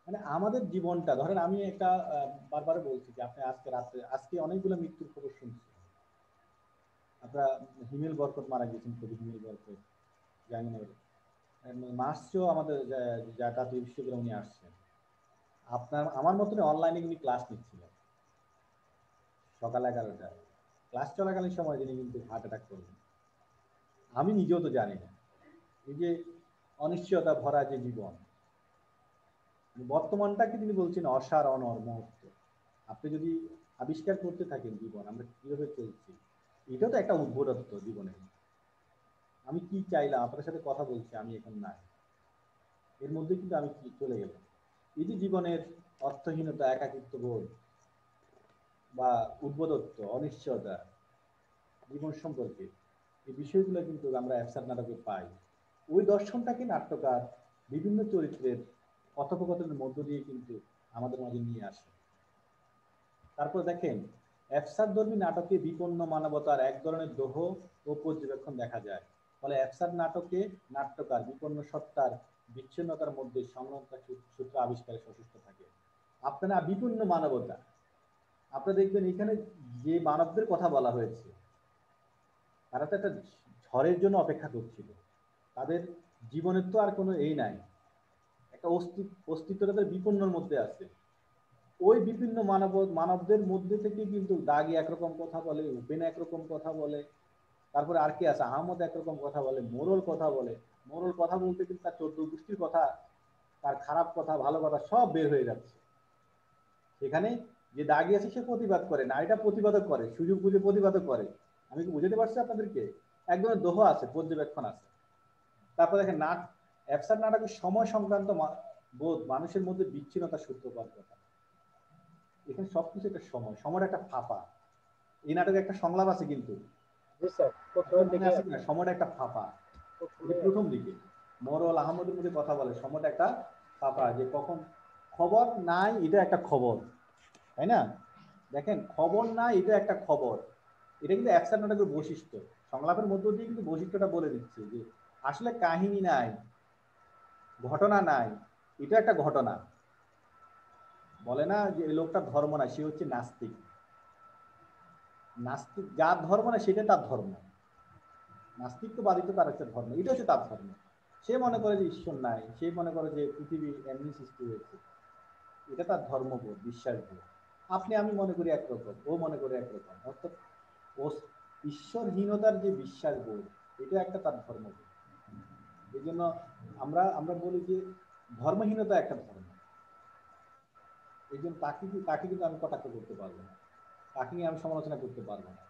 [SPEAKER 1] মানে আমাদের জীবনটা ধরেন, আমি একটা বারবার বলছি যে আপনি আজকে রাত্রে, আজকে অনেকগুলো মৃত্যুর খবর শুনছি। আপনারা হিমেল বরকত মারা গেছেন, কবি হিমেল বরকত জাহাঙ্গীরনগরে। মার্চও আমাদের জাতীয় বিশ্ববিদ্যালয়ে উনি আসছেন। আপনার আমার মতন অনলাইনে উনি ক্লাস নিচ্ছিলেন সকাল 11টায়। ক্লাস চলাকালীন সময় তিনি কিন্তু হার্ট অ্যাটাক করলেন। আমি নিজেও তো জানি না, এই যে অনিশ্চয়তা ভরা যে জীবন, বর্তমানটাকে তিনি বলছেন অসার অনর মুহূর্ত। আপনি যদি আবিষ্কার করতে থাকেন জীবন আমরা কিভাবে চলছি, এটাও তো একটা উদ্ভটত্ব জীবনে। আমি কি চাইলাম, আপনার সাথে কথা বলছি, আমি এখন নাই, এর মধ্যে কিন্তু আমি কি চলে গেলাম। এই যে জীবনের অর্থহীনতা, একাকিত্ব বোধ বা উদ্ভটত্ব, অনিশ্চয়তা জীবন সম্পর্কে, এই বিষয়গুলো কিন্তু আমরা অ্যাবসার্ড নাটকে পাই। ওই দর্শনটাকে নাট্যকার বিভিন্ন চরিত্রের কথোপকথনের মধ্য দিয়ে কিন্তু আমাদের মাঝে নিয়ে আসে। তারপর দেখেন, অ্যাবসার্ডধর্মী নাটকে বিপন্ন মানবতার এক ধরনের দোহ ও পর্যবেক্ষণ দেখা যায়। ফলে অ্যাবসার্ড নাটকে নাট্যকার বিপন্ন সত্তার বিচ্ছিন্নতার মধ্যে সংলগ্নতা সূত্র আবিষ্কারে সচেষ্ট থাকে। আপনারা বিপন্ন মানবতা, আপনারা দেখবেন এখানে যে মানবদের কথা বলা হয়েছে, তারা তো একটা ঝড়ের জন্য অপেক্ষা করছিল। তাদের জীবনের তো আর কোনো এই নাই, একটা অস্তিত্ব তাদের বিপন্নর মধ্যে আছে। ওই বিভিন্ন মানবদের মধ্যে থেকে কিন্তু দাগি একরকম কথা বলে, উপেন একরকম কথা বলে, তারপরে আর কি আছে, আহমদ একরকম কথা বলে, মোরল কথা বলে। মোরল কথা বলতে কিন্তু তার 14 গোষ্ঠীর কথা, তার খারাপ কথা ভালো কথা সব বের হয়ে যাচ্ছে সেখানে। যে দাগি আছে সে প্রতিবাদ করে, নারীটা প্রতিবাদও করে, সুযোগ বুঝে প্রতিবাদও করে। আমি কি বুঝাতে পারছি আপনাদেরকে? একদম দোহ আছে, পর্যবেক্ষণ আছে। তারপর দেখেন অ্যাবসার্ড নাটকের সময় সংক্রান্ত বোধ মানুষের মধ্যে বিচ্ছিন্নতার সূত্রপাত কথা। এখানে সবকিছু একটা সময়, সময়টা একটা ফাঁপা। এই নাটকে একটা সংলাপ আছে কিন্তু,
[SPEAKER 3] জি স্যার, প্রথমের
[SPEAKER 1] মনে
[SPEAKER 3] দিকে
[SPEAKER 1] আছে কিনা, সময়টা একটা ফাঁপা।
[SPEAKER 3] প্রথমে
[SPEAKER 1] প্রথম দিকে মরল আহমদের মধ্যে কথা বলে, সময়টা একটা ফাঁপা, যে কখন খবর নাই এটা একটা খবর, তাই না? দেখেন, খবর নাই এটা একটা খবর, এটা কিন্তু অ্যাবসার্ড নাটকের বৈশিষ্ট্য। সংলাপের মধ্য দিয়ে কিন্তু বৈশিষ্ট্যটা বলে দিচ্ছে যে আসলে কাহিনী নাই, ঘটনা নাই, এটা একটা ঘটনা। বলে না যে এই লোকটা ধর্ম নাই, সে হচ্ছে নাস্তিক। নাস্তিক যার ধর্ম না সেটা তার ধর্ম, নাস্তিকবাদী তো তার একটা ধর্ম, এটা হচ্ছে তার ধর্ম। সে মনে করে যে ঈশ্বর নাই, সে মনে করে যে পৃথিবী এমনি সৃষ্টি হয়েছে, এটা তার ধর্মবোধ, বিশ্বাসবোধ। আপনি আমি মনে করি একরকম, ও মনে করে একরকম, অর্থাৎ ও ঈশ্বরহীনতার যে বিশ্বাসবোধ, এটা একটা তার ধর্মবোধ। এই জন্য আমরা আমরা বলি যে ধর্মহীনতা একটা ধর্ম। এই জন্য তাকে কিন্তু আমি কটাক্ষ করতে পারবো না, তাকে নিয়ে আমি সমালোচনা করতে পারবো না।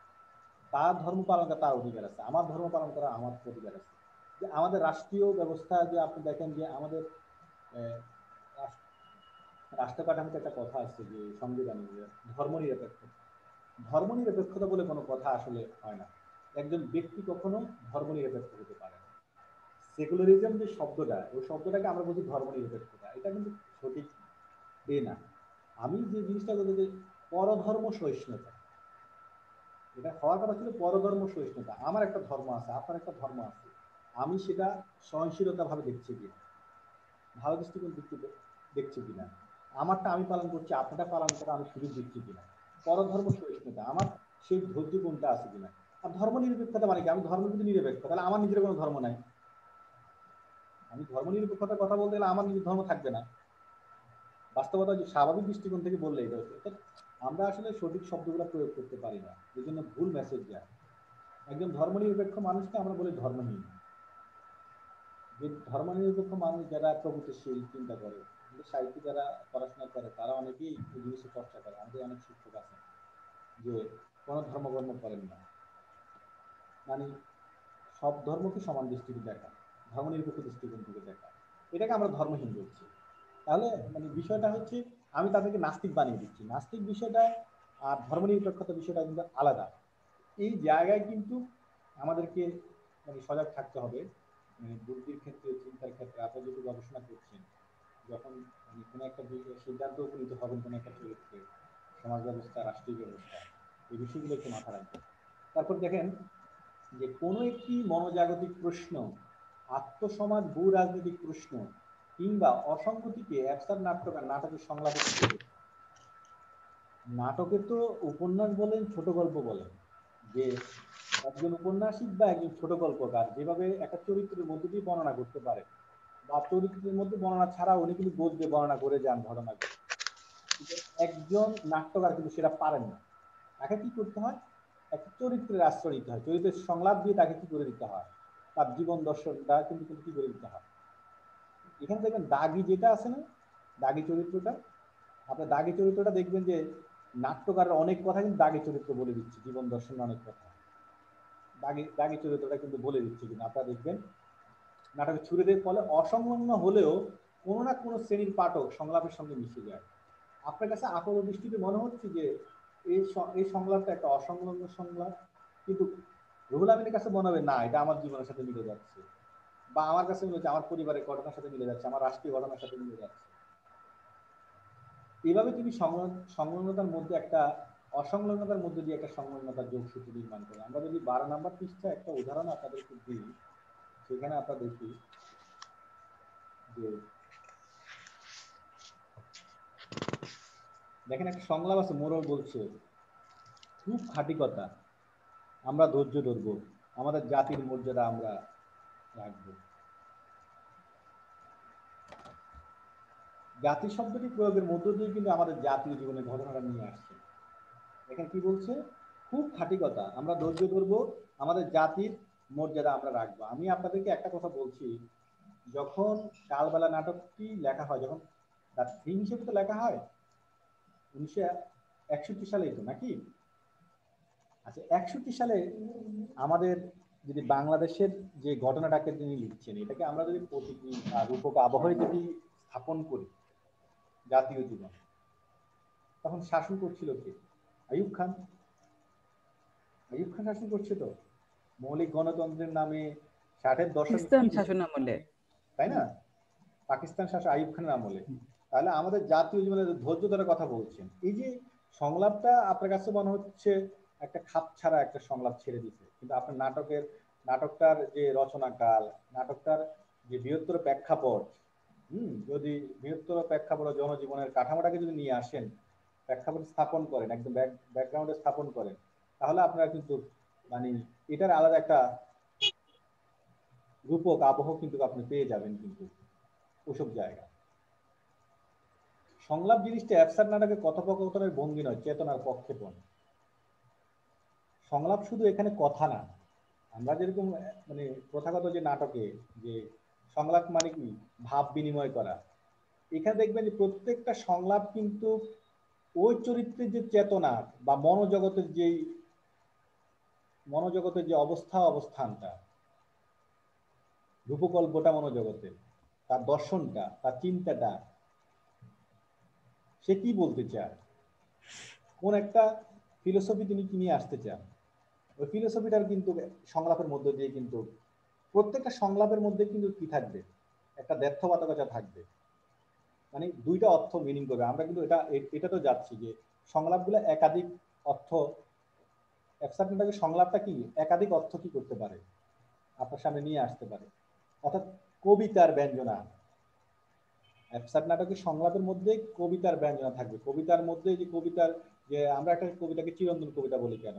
[SPEAKER 1] তার ধর্ম পালন করা তার অধিকার আছে, আমার ধর্ম পালন করা আমার অধিকার আছে। যে আমাদের রাষ্ট্রীয় ব্যবস্থা, যে আপনি দেখেন যে আমাদের রাষ্ট্র কাঠামোতে একটা কথা আছে যে সংবিধানে, যে ধর্মনিরপেক্ষতা। ধর্মনিরপেক্ষতা বলে কোনো কথা আসলে হয় না। একজন ব্যক্তি কখনো ধর্মনিরপেক্ষ হতে পারে না। সেকুলারিজম যে শব্দটা, ওই শব্দটাকে আমরা বলছি ধর্মনিরপেক্ষতা, এটা কিন্তু সঠিক না। আমি যে জিনিসটা বলতে যে পরধর্ম সহিষ্ণুতা, এটা হওয়ার কথা ছিল পরধর্ম সহিষ্ণুতা। আমার একটা ধর্ম আছে, আপনার একটা ধর্ম আছে, আমি সেটা সহনশীলতা ভাবে দেখছি কিনা, ভালো দৃষ্টিকোণ দেখছি কিনা, আমারটা আমি পালন করছি, আপনারটা পালন করা আমি সুযোগ দিচ্ছি কিনা, পরধর্ম সহিষ্ণুতা আমার সেই ধৈর্য গুণটা আছে কিনা। আর ধর্ম নিরপেক্ষতা মানে কি, আমি ধর্ম যদি নিরপেক্ষ, তাহলে আমার নিজের কোনো ধর্ম নাই। আমি ধর্ম নিরপেক্ষতার কথা বলতে গেলে আমার নিজের ধর্ম থাকবে না। বাস্তবতা যে স্বাভাবিক দৃষ্টিকোণ থেকে বললে এটা হচ্ছে, আমরা আসলে সঠিক শব্দগুলো প্রয়োগ করতে পারি না, এই জন্য ভুল মেসেজ যায়। একজন ধর্মনিরপেক্ষ মানুষকে আমরা বলি ধর্মহীন। যে ধর্মনিরপেক্ষ মানুষ যারা প্রগতিশীল চিন্তা করে, সাহিত্য যারা পড়াশোনা করে, তারা অনেকেই এই জিনিসটা চর্চা করে। আমাদের অনেক শিক্ষক আছেন যে কোনো ধর্মকর্ম করেন না, মানে সব ধর্মকে সমান দৃষ্টিতে দেখা, ধর্মনিরপেক্ষ দৃষ্টিকোণ থেকে দেখা, এটাকে আমরা ধর্মহীন বলছি। তাহলে মানে বিষয়টা হচ্ছে আমি তাদেরকে নাস্তিক বানিয়ে দিচ্ছি। নাস্তিক বিষয়টা আর ধর্মনিরপেক্ষতা বিষয়টা কিন্তু আলাদা। এই জায়গায় কিন্তু আমাদেরকে মানে সজাগ থাকতে হবে। মানে বুদ্ধির ক্ষেত্রে, চিন্তার ক্ষেত্রে আপনি যদি গবেষণা করছেন, যখন মানে কোনো একটা সিদ্ধান্ত উপনীত হবেন কোনো একটা চরিত্রে, সমাজ ব্যবস্থা, রাষ্ট্রীয় ব্যবস্থা, এই বিষয়গুলো একটু মাথা রাখবেন। তারপর দেখেন যে কোনো একটি মনোজাগতিক প্রশ্ন, আত্মসমাজ, ভূ রাজনৈতিক প্রশ্ন কিংবা অসঙ্গতিকে অ্যাবসার্ড নাটকের সংলাপে তুলে। নাটকে তো উপন্যাস বলেন, ছোট গল্প বলেন, যে একজন উপন্যাসিক বা একজন ছোট গল্পকার যেভাবে একটা চরিত্রের মধ্যে দিয়ে বর্ণনা করতে পারে, বা চরিত্রের মধ্যে বর্ণনা ছাড়া উনি কিন্তু গদ্যে বর্ণনা করে যান ঘটনাকে, একজন নাট্যকার কিন্তু সেটা পারেন না। তাকে কি করতে হয়? একটা চরিত্রের আশ্রয় নিতে হয়, চরিত্রের সংলাপ দিয়ে তাকে কি করে দিতে হয়, তার জীবন দর্শনটা কিন্তু কি করে দিতে হয়। এখানে দেখবেন দাগি যেটা আছে না, দাগি চরিত্রটা, আপনার দাগি চরিত্রটা দেখবেন যে নাট্যকারের অনেক কথা কিন্তু দাগি চরিত্র বলে দিচ্ছে, জীবন দর্শনের অনেক কথা দাগি দাগি চরিত্রটা কিন্তু বলে দিচ্ছে। কিন্তু আপনারা দেখবেন নাটকে ছুড়ে দেওয়ার ফলে অসংলগ্ন হলেও কোনো না কোনো শ্রেণীর পাঠক সংলাপের সঙ্গে মিশে যায়। আপনার কাছে আপাত দৃষ্টিতে মনে হচ্ছে যে এই সংলাপটা একটা অসংলগ্ন সংলাপ, কিন্তু রুহুল আমিনের কাছে মনে হবে না, এটা আমার জীবনের সাথে মিলে যাচ্ছে, বা আমার কাছে মনে হচ্ছে আমার পরিবারের ঘটনার সাথে মিলে যাচ্ছে, আমার রাষ্ট্রীয় ঘটনার সাথে মিলে যাচ্ছে। এইভাবে তিনি সংলগ্নতার মধ্যে একটা অসংলগ্নতার মধ্যে দিয়ে একটা সংলগ্নতার যোগসূত্র নির্মাণ করেন। আমরা যদি 12 নম্বর পৃষ্ঠা একটা উদাহরণ আপনাদেরকে দিই, সেখানে আপনারা দেখি যে দেখেন একটা সংলাপ আছে, মোরল বলছে, খুব খাঁটি কথা, আমরা ধৈর্য ধরব, আমাদের জাতির মর্যাদা আমরা রাখবো। জাতি শব্দটি প্রয়োগের মধ্য দিয়ে কিন্তু আমাদের জাতীয় জীবনের ঘটনাটা নিয়ে আসছে। এখানে কি বলছে? খুব খাঁটি কথা, আমরা ধৈর্য ধরবো, আমাদের জাতির মর্যাদা আমরা রাখবো। আমি আপনাদেরকে একটা কথা বলছি, যখন কালবেলা নাটকটি লেখা হয়, যখন তার থিম হিসেবে তো লেখা হয় 1961 সালেই তো নাকি? আচ্ছা, 61 সালে আমাদের যদি বাংলাদেশের যে ঘটনাটাকে তিনি লিখছেন, এটাকে আমরা যদি প্রতীকী বা রূপক আবহে যদি স্থাপন করি জাতীয় জীবন, তখন শাসন করছিল কে? আইয়ুব খান। আইয়ুব খান শাসন করছে তো, মৌলিক গণতন্ত্রের নামে 60-এর দশকে
[SPEAKER 2] পাকিস্তান
[SPEAKER 1] কি,
[SPEAKER 2] শাসন আমলে,
[SPEAKER 1] তাই না? পাকিস্তান শাসক আইয়ুব খানের আমলে। তাহলে আমাদের জাতীয় জীবনের ধৈর্য ধরার কথা বলছেন। এই যে সংলাপটা আপনার কাছে মনে হচ্ছে একটা খাপ ছাড়া একটা সংলাপ ছেড়ে দিছে, কিন্তু আপনার নাটকটার যে রচনাকাল, নাটকটার যে বৃহত্তর প্রেক্ষাপট, যদি বৃহত্তর প্রেক্ষাপট জনজীবনের কাঠামোটাকে যদি নিয়ে আসেন, প্রেক্ষাপট স্থাপন করেন, একদম ব্যাকগ্রাউন্ডে স্থাপন করেন, তাহলে আপনারা কিন্তু মানে এটার আলাদা একটা রূপক আবহ কিন্তু আপনি পেয়ে যাবেন কিন্তু ওসব জায়গা। সংলাপ জিনিসটা অ্যাবসার্ড নাটকের কথোপকথনের ভঙ্গি নয়, চেতনার প্রক্ষেপণ। সংলাপ শুধু এখানে কথা না, আমরা যেরকম মানে প্রথাগত যে নাটকে যে সংলাপ মানে কি ভাব বিনিময় করা, এখানে দেখবেন যে প্রত্যেকটা সংলাপ কিন্তু ওই চরিত্রের যে চেতনা বা মনোজগতের যে অবস্থানটা, রূপকল্পটা মনোজগতের, তার দর্শনটা, তার চিন্তাটা, সে কি বলতে চায়, কোন একটা ফিলোসফি তিনি কি নিয়ে আসতে চান, ওই ফিলোসফিটার কিন্তু সংলাপের মধ্য দিয়ে কিন্তু প্রত্যেকটা সংলাপের মধ্যে কিন্তু কি থাকবে, একটা দ্ব্যর্থবাদকতা থাকবে, মানে দুইটা অর্থ মিনিং করবে। আমরা কিন্তু এটা তো যাচ্ছি যে সংলাপগুলো একাধিক অর্থ, অ্যাবস্ট্রাক্ট সংলাপটা কি একাধিক অর্থ কি করতে পারে, আপনার সামনে নিয়ে আসতে পারে। অর্থাৎ কবিতার ব্যঞ্জনা, অ্যাবস্ট্রাক্ট নাটকের সংলাপের মধ্যে কবিতার ব্যঞ্জনা থাকবে। কবিতার মধ্যে যে কবিতার, যে আমরা একটা কবিতাকে চিরন্তন কবিতা বলি কেন,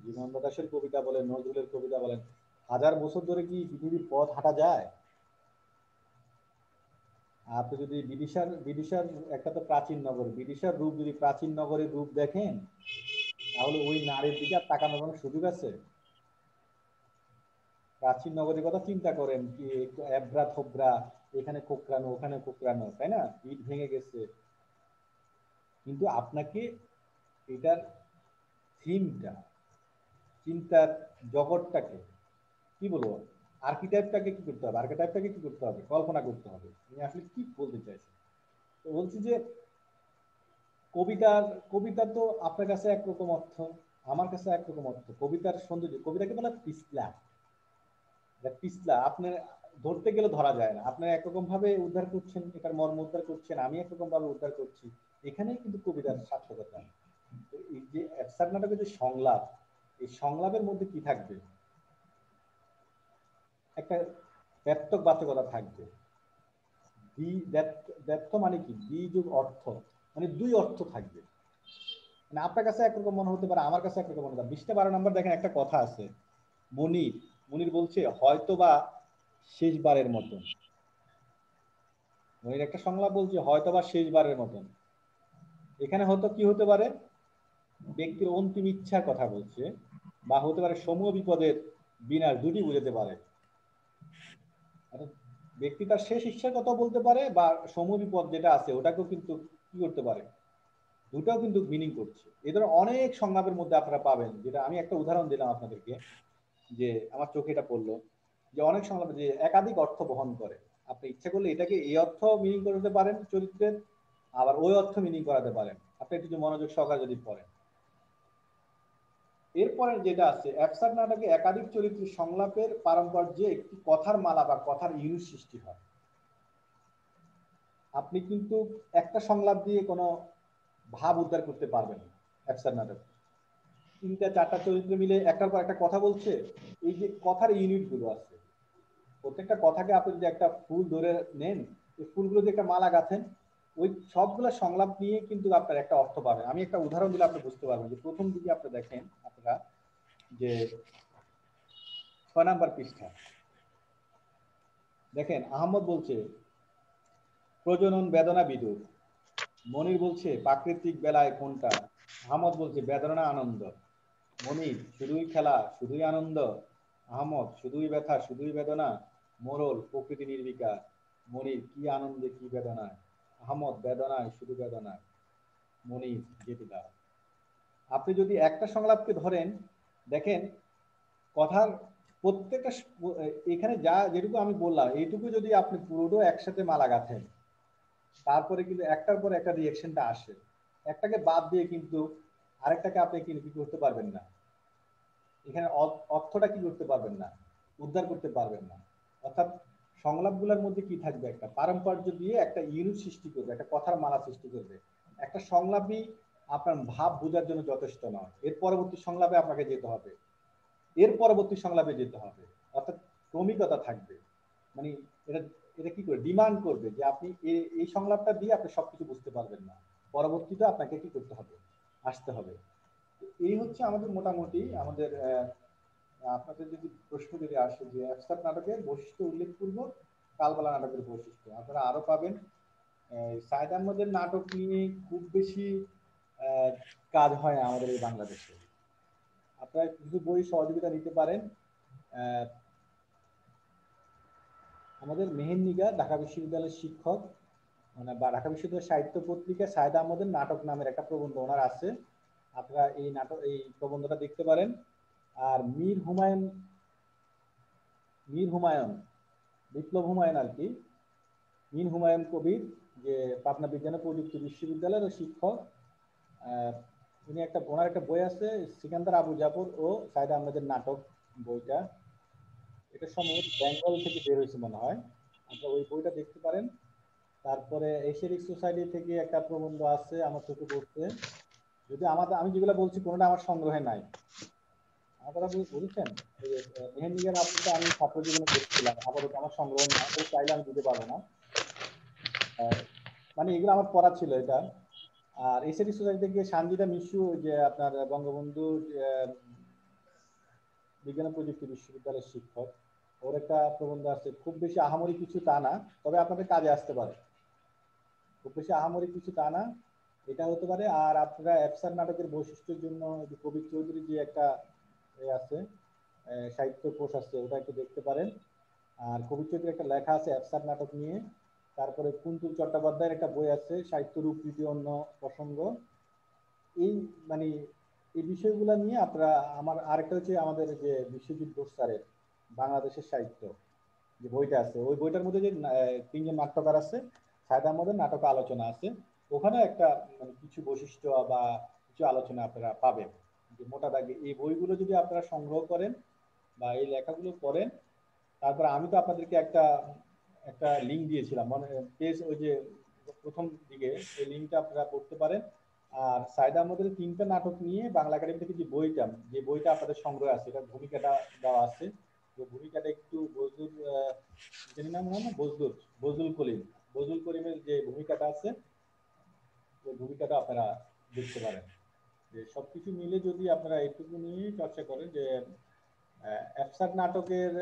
[SPEAKER 1] জীবনানন্দ দাশের কবিতা বলেন, নজরুলের কবিতা বলেন, 1000 বছর ধরে কি পৃথিবীর পথ হাঁটা যায়? আপনি যদি বিদিশার একটা তো প্রাচীন নগর, বিদিশার রূপ যদি প্রাচীন নগরের রূপ দেখেন, তাহলে ওই নারীর দিকে আর তাকানোর কোনো সুযোগ আছে? প্রাচীন নগরীর কথা চিন্তা করেন, কি একটু এবড়া থোবড়া, এখানে কোকড়ানো ওখানে কোকড়ানো, তাই না, ইট ভেঙে গেছে। কিন্তু আপনাকে এটার থিমটা, চিন্তার জগৎটাকে কি বলবো, আর্কিটাইপটাকে কি করতে হবে, কল্পনা করতে হবে, তুমি আসলে কি বলতে চাইছো। তো বলছি যে কবিতার কবিতা তো আপনার কাছে একরকম অর্থ, আমার কাছে একরকম অর্থ। কবিতার সৌন্দর্য, কবিতাকে বলা পিছলা, পিছলা আপনার ধরতে গেলে ধরা যায় না। আপনি একরকম ভাবে উদ্ধার করছেন, এটার মর্ম উদ্ধার করছেন, আমি একরকম ভাবে উদ্ধার করছি। এখানেই কিন্তু কবিতার সার্থকতা। এই যে অ্যাবসার্ড নাটকের যে সংলাপ, এই সংলাপের মধ্যে কি থাকবে, একটা ব্যক্তক বাচকতা থাকবে। ব্যক্ত মানে কি, দ্বি যোগ অর্থ, মানে দুই অর্থ থাকবে। মানে আপনার কাছে একরকম মনে হতে পারে, আমার কাছে একরকম মনে হতে পারে। 20-12 নম্বর দেখেন, একটা কথা আছে, মনির মনির বলছে হয়তো বা শেষবারের মতন। মনির একটা সংলাপ বলছে হয়তো বা শেষবারের মতন। এখানে হয়তো কি হতে পারে, ব্যক্তির অন্তিম ইচ্ছার কথা বলছে, বা হতে পারে সমূহ বিপদের বিনাশ, দুটি বুঝাতে পারে। ব্যক্তি তার শেষ ইচ্ছার কথা বলতে পারে, বা সমূহ বিপদ যেটা আছে ওটাকেও কিন্তু কি করতে পারে, দুটাও কিন্তু মিনিং করছে। এই ধরনের অনেক সংলাপের মধ্যে আপনারা পাবেন, যেটা আমি একটা উদাহরণ দিলাম আপনাদেরকে, যে আমার চোখে এটা পড়লো, যে অনেক সংলাপে যে একাধিক অর্থ বহন করে। আপনি ইচ্ছা করলে এটাকে এই অর্থ মিনিং করতে পারেন চরিত্রের, আবার ওই অর্থ মিনিং করাতে পারেন, আপনি একটু মনোযোগ সহকারে যদি পড়েন। এরপরে যেটা আছে, অ্যাবসার্ড নাটকে একাধিক চরিত্রের সংলাপের পারম্পর্যে একটি কথার মালা বা কথার ইউনিট সৃষ্টি হয়। আপনি কিন্তু একটা সংলাপ দিয়ে কোনো ভাব উদ্ধার করতে পারবেন না। অ্যাবসার্ড নাটক 3-4টা চরিত্র মিলে একটার পর একটা কথা বলছে, এই যে কথার ইউনিট গুলো আছে, প্রত্যেকটা কথাকে আপনি যদি একটা ফুল ধরে নেন, এই ফুলগুলো যে একটা মালা গাঁথেন, ওই সবগুলো সংলাপ নিয়ে কিন্তু আপনার একটা অর্থ পাবেন। আমি একটা উদাহরণ দিলে আপনি বুঝতে পারবেন। যে প্রথম দিকে আপনি দেখেন, আপনারা যে 6 নাম্বার পৃষ্ঠা দেখেন, আহমদ বলছে প্রজনন বেদনা বিদুর। মনির বলছে প্রাকৃতিক বেলায় কোনটা। আহমদ বলছে বেদনা আনন্দ। মনির শুধুই খেলা শুধুই আনন্দ। আহমদ শুধুই ব্যথা শুধুই বেদনা। মোরল প্রকৃতি নির্বিকার। মনির কি আনন্দে কি বেদনায়। আহমদ বেদনায় শুধু বেদনায়। মনির যেতে দাও। আপনি যদি একটা সংলাপকে ধরেন, দেখেন কথার প্রত্যেকটা এখানে যা যেটুকু আমি বললাম, এইটুকু যদি আপনি পুরোটা একসাথে মালা গাঁথেন, তারপরে কিন্তু একটার পর একটা রিয়েকশনটা আসে। একটাকে বাদ দিয়ে কিন্তু আরেকটাকে আপনি কি করতে পারবেন না, এখানে অর্থটা কি করতে পারবেন না, উদ্ধার করতে পারবেন না। অর্থাৎ সংলাপগুলোর মধ্যে কি থাকবে, একটা পারম্পর্য দিয়ে একটা ইউনিট সৃষ্টি করবে, একটা কথার মালা সৃষ্টি করবে। একটা সংলাপই আপনার ভাব বোঝার জন্য যথেষ্ট নয়, এর পরবর্তী সংলাপে আপনাকে যেতে হবে, এর পরবর্তী সংলাপে যেতে হবে। অর্থাৎ ক্রমিকতা থাকবে। মানে এটা এটা কি করে ডিমান্ড করবে যে আপনি এই সংলাপটা দিয়ে আপনি সবকিছু বুঝতে পারবেন না, পরবর্তীতে আপনাকে কি করতে হবে, আসতে হবে। এই হচ্ছে আমাদের মোটামুটি আমাদের আপনাদের যদি প্রশ্ন যদি আসে যে অ্যাবস্ট্রাক্ট নাটকের বৈশিষ্ট্য উল্লেখপূর্বক কালবালা নাটকের বৈশিষ্ট্য, আপনারা আরো পাবেন। সাইদ আহমদের নাটক নিয়ে খুব বেশি কাজ হয় আমাদের এই বাংলাদেশে। আপনারা কিছু বই সহযোগিতা নিতে পারেন। আমাদের মেহেন্দিগা ঢাকা বিশ্ববিদ্যালয়ের শিক্ষক, মানে বা ঢাকা বিশ্ববিদ্যালয়ের সাহিত্য পত্রিকা সাইদ আহমদের নাটক নামের একটা প্রবন্ধ ওনার আছে, আপনারা এই নাটক এই প্রবন্ধটা দেখতে পারেন। আর মীর হুমায়ুন বিপ্লব হুমায়ুন আর কি, মীর হুমায়ুন কবির, যে পাবনা বিজ্ঞান ও প্রযুক্তি বিশ্ববিদ্যালয়ের শিক্ষক, উনি ওনার একটা বই আছে সিকান্দার আবু জাফর ও সাইদ আহমেদের নাটক বইটা, এটা সম্ভবত বেঙ্গল থেকে বের হয়েছে মনে হয়, আপনারা ওই বইটা দেখতে পারেন। তারপরে এশিয়াটিক সোসাইটি থেকে একটা প্রবন্ধ আছে আমার চোখে পড়ছে, যদি আমি যেগুলো বলছি কোনোটা আমার সংগ্রহে নাই, আপনারা বুঝেছেন। মেহেন্দিগার নাটকটা আমি ছাত্র জীবনে দেখছিলাম, আপাতত আমার সংগ্রহ না, চাইলে আমি দিতে পারবো না। মানে এগুলো আমার পড়া ছিল এটা। আর এশিয়াটিক সোসাইটি থেকে সানজিদা মিশু, যে আপনার বঙ্গবন্ধু বিজ্ঞান ও প্রযুক্তি বিশ্ববিদ্যালয়ের শিক্ষক, ওর একটা প্রবন্ধ আছে, খুব বেশি আহামরি কিছু তা না, তবে আপনাদের কাজে আসতে পারে। খুব বেশি আহামরি কিছু তা না, এটা হতে পারে। আর আপনারা অ্যাবসার্ড নাটকের বৈশিষ্ট্যের জন্য যে কবির চৌধুরী যে একটা আছে সাহিত্য কোষ আছে, ওটা একটু দেখতে পারেন। আর কবির চৌধুরীর একটা লেখা আছে অ্যাবসার্ড নাটক নিয়ে। তারপরে কুন্তুল চট্টোপাধ্যায়ের একটা বই আছে সাহিত্য রূপ রীতি অন্য প্রসঙ্গ। এই মানে এই বিষয়গুলো নিয়ে আপনারা, আমার আরেকটা হচ্ছে আমাদের যে বিশ্বজিৎ ঘোষ স্যারের বাংলাদেশের সাহিত্য যে বইটা আছে, ওই বইটার মধ্যে যে 3 জন নাট্যকার আছে, সাইদ আহমদের নাটক আলোচনা আছে, ওখানে একটা মানে কিছু বৈশিষ্ট্য বা কিছু আলোচনা আপনারা পাবেন। যে মোটা দাগে এই বইগুলো যদি আপনারা সংগ্রহ করেন বা এই লেখাগুলো পড়েন, তারপর আমি তো আপনাদেরকে একটা একটা লিঙ্ক দিয়েছিলাম মানে পেজ, ওই যে প্রথম দিকে এই লিঙ্কটা আপনারা পড়তে পারেন। আর সাইদ আহমদের 3টা নাটক নিয়ে বাংলা একাডেমি থেকে যে বইটা আপনাদের সংগ্রহে আছে, এটা ভূমিকাটা দেওয়া আছে। তো ভূমিকাটা একটু বজলুর জানি না মনে হয় না, বজলুল করিম, বজলুল করিমের যে ভূমিকাটা আছে ওই ভূমিকাটা আপনারা দেখতে পারেন। যে সবকিছু মিলে যদি আপনারা এইটুকু নিয়ে চর্চা করেন যে অ্যাবসার্ড নাটকের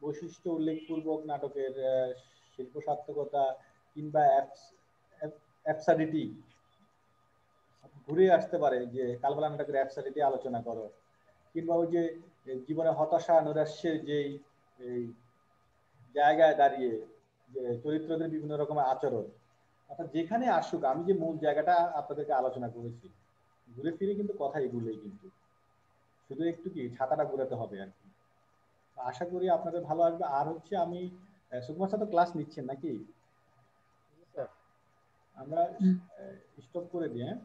[SPEAKER 1] বৈশিষ্ট্য উল্লেখপূর্বক নাটকের শিল্প সার্থকতা কিংবা অ্যাবসার্ডিটি ঘুরে আসতে পারে, যে কালবেলা নাটকের অ্যাবসার্ডিটি আলোচনা করো, কিংবা ওই যে জীবনে হতাশা নৈরাশ্যের যেই এই জায়গায় দাঁড়িয়ে যে চরিত্রদের বিভিন্ন রকমের আচরণ, অর্থাৎ যেখানে আসুক আমি যে মূল জায়গাটা আপনাদেরকে আলোচনা করেছি, ঘুরে ফিরে কিন্তু কথা এগুলোই, কিন্তু শুধু একটু কি ছাতাটা ঘুরাতে হবে আর কি। আশা করি আপনাদের ভালো আসবে। আর হচ্ছে আমি সুকুমার সাথে ক্লাস নিচ্ছেন নাকি?
[SPEAKER 3] স্যার
[SPEAKER 1] আমরা স্টপ করে দিই, হ্যাঁ।